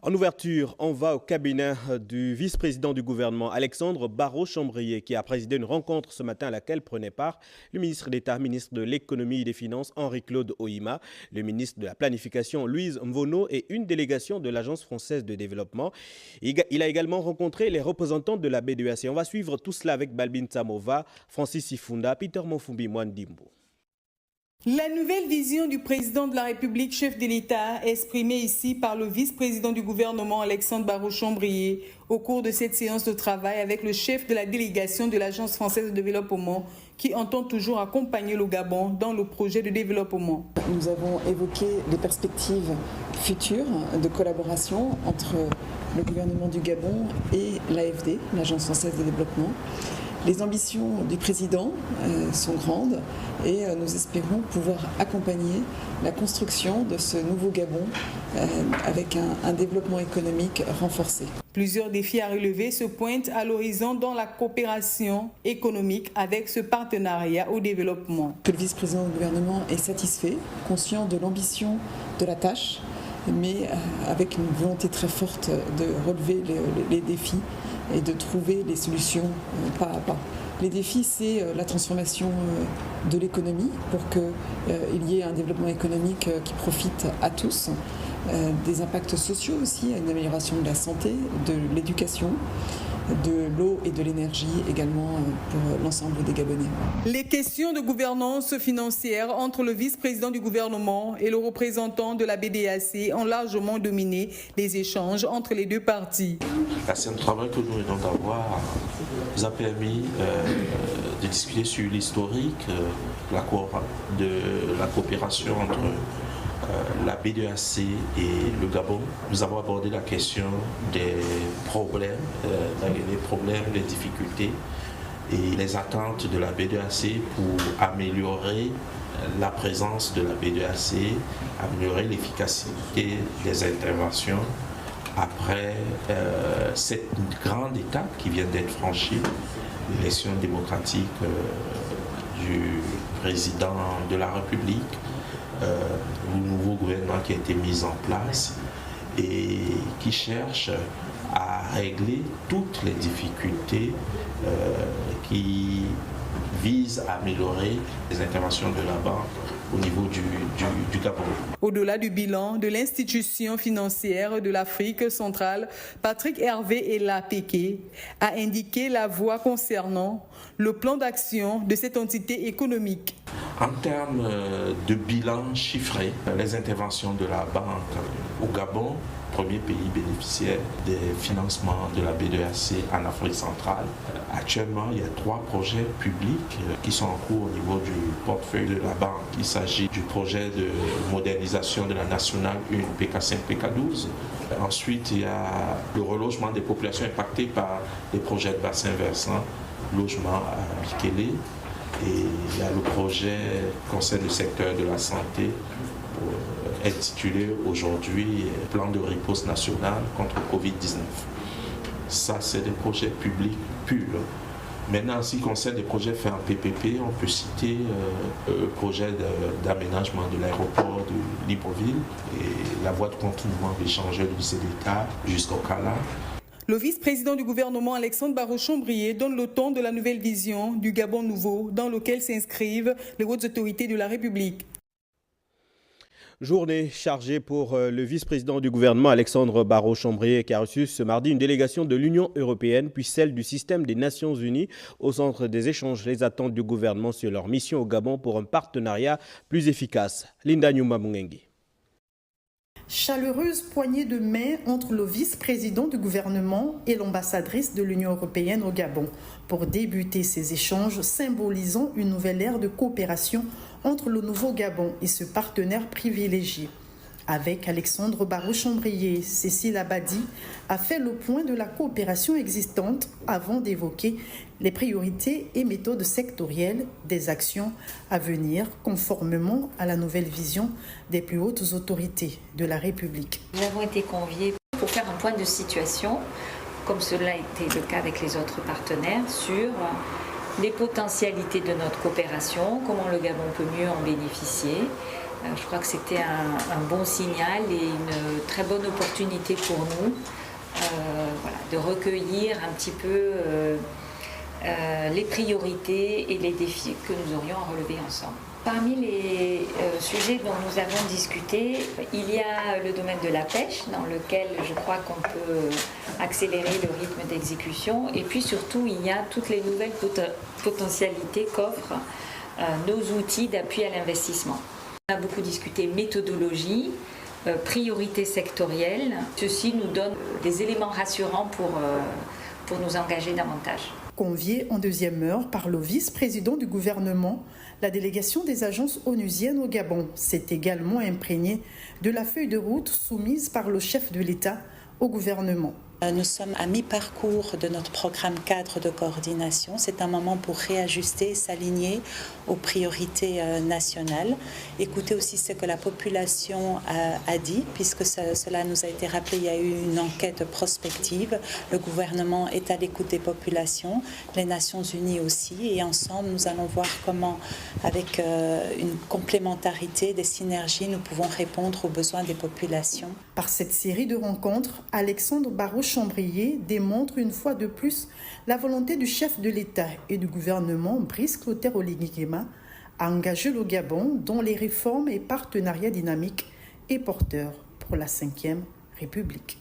En ouverture, on va au cabinet du vice-président du gouvernement, Alexandre Barrot-Chambrier, qui a présidé une rencontre ce matin à laquelle prenait part le ministre d'État, ministre de l'Économie et des Finances, Henri-Claude Ohima, le ministre de la Planification, Louise Mvono, et une délégation de l'Agence française de développement. Il a également rencontré les représentants de la BDAC. On va suivre tout cela avec Balbin Samova, Francis Sifunda, Peter Mofumbi Mwandimbo. La nouvelle vision du président de la République, chef de l'État, exprimée ici par le vice-président du gouvernement, Alexandre Barrot-Chambrier, au cours de cette séance de travail avec le chef de la délégation de l'Agence française de développement, qui entend toujours accompagner le Gabon dans le projet de développement. Nous avons évoqué les perspectives futures de collaboration entre le gouvernement du Gabon et l'AFD, l'Agence française de développement. Les ambitions du président sont grandes et nous espérons pouvoir accompagner la construction de ce nouveau Gabon avec un développement économique renforcé. Plusieurs défis à relever se pointent à l'horizon dans la coopération économique avec ce partenariat au développement. Le vice-président du gouvernement est satisfait, conscient de l'ambition de la tâche, mais avec une volonté très forte de relever les défis et de trouver les solutions pas à pas. Les défis, c'est la transformation de l'économie pour qu'il y ait un développement économique qui profite à tous, des impacts sociaux aussi, une amélioration de la santé, de l'éducation, de l'eau et de l'énergie également pour l'ensemble des Gabonais. Les questions de gouvernance financière entre le vice-président du gouvernement et le représentant de la BDAC ont largement dominé les échanges entre les deux parties. C'est un travail que nous venons d'avoir nous a permis de discuter sur l'historique de la coopération entre la BDAC et le Gabon. Nous avons abordé la question des problèmes, les difficultés et les attentes de la BDAC pour améliorer la présence de la BDAC, améliorer l'efficacité des interventions après cette grande étape qui vient d'être franchie, l'élection démocratique du président de la République, le nouveau gouvernement qui a été mis en place et qui cherche à régler toutes les difficultés qui visent à améliorer les interventions de la banque au niveau du Gabon. Au-delà du bilan de l'institution financière de l'Afrique centrale, Patrick Hervé Ela-Péké a indiqué la voie concernant le plan d'action de cette entité économique. En termes de bilan chiffré, les interventions de la banque au Gabon, premier pays bénéficiaire des financements de la BDAC en Afrique centrale. Actuellement, il y a 3 projets publics qui sont en cours au niveau du portefeuille de la banque. Il s'agit du projet de modernisation de la nationale 1 PK5 PK12. Ensuite, il y a le relogement des populations impactées par les projets de bassin versant, logement à Bikele. Et il y a le projet qui concerne le secteur de la santé, intitulé aujourd'hui Plan de riposte nationale contre Covid-19. Ça, c'est des projets publics purs. Maintenant, en ce qui concerne des projets faits en PPP, on peut citer le projet d'aménagement de l'aéroport de Libreville et la voie de contournement d'échangeur du lycée d'État jusqu'au Cala. Le vice-président du gouvernement, Alexandre Barrot-Chambrier, donne le ton de la nouvelle vision du Gabon nouveau dans lequel s'inscrivent les hautes autorités de la République. Journée chargée pour le vice-président du gouvernement Alexandre Barrot-Chambrier qui a reçu ce mardi une délégation de l'Union européenne puis celle du système des Nations Unies au centre des échanges. Les attentes du gouvernement sur leur mission au Gabon pour un partenariat plus efficace. Linda Nyuma Mungengi. Chaleureuse poignée de main entre le vice-président du gouvernement et l'ambassadrice de l'Union européenne au Gabon pour débuter ces échanges symbolisant une nouvelle ère de coopération entre le nouveau Gabon et ce partenaire privilégié. Avec Alexandre Barrot-Chambrier, Cécile Abadi a fait le point de la coopération existante avant d'évoquer les priorités et méthodes sectorielles des actions à venir conformément à la nouvelle vision des plus hautes autorités de la République. Nous avons été conviés pour faire un point de situation, comme cela a été le cas avec les autres partenaires, sur les potentialités de notre coopération, comment le Gabon peut mieux en bénéficier, Je crois que c'était un bon signal et une très bonne opportunité pour nous de recueillir un petit peu les priorités et les défis que nous aurions à relever ensemble. Parmi les sujets dont nous avons discuté, il y a le domaine de la pêche, dans lequel je crois qu'on peut accélérer le rythme d'exécution. Et puis surtout, il y a toutes les nouvelles potentialités qu'offrent nos outils d'appui à l'investissement. On a beaucoup discuté méthodologie, priorités sectorielles. Ceci nous donne des éléments rassurants pour nous engager davantage. Conviée en deuxième heure par le vice-président du gouvernement, la délégation des agences onusiennes au Gabon s'est également imprégnée de la feuille de route soumise par le chef de l'État au gouvernement. Nous sommes à mi-parcours de notre programme cadre de coordination. C'est un moment pour réajuster, s'aligner aux priorités nationales. Écouter aussi ce que la population a dit, puisque cela nous a été rappelé, il y a eu une enquête prospective. Le gouvernement est à l'écoute des populations, les Nations Unies aussi, et ensemble nous allons voir comment, avec une complémentarité, des synergies, nous pouvons répondre aux besoins des populations. Par cette série de rencontres, Alexandre Barrault-Chambrier démontre une fois de plus la volonté du chef de l'État et du gouvernement Brice Clotaire Oligui Nguema à engager le Gabon dans les réformes et partenariats dynamiques et porteurs pour la 5e République.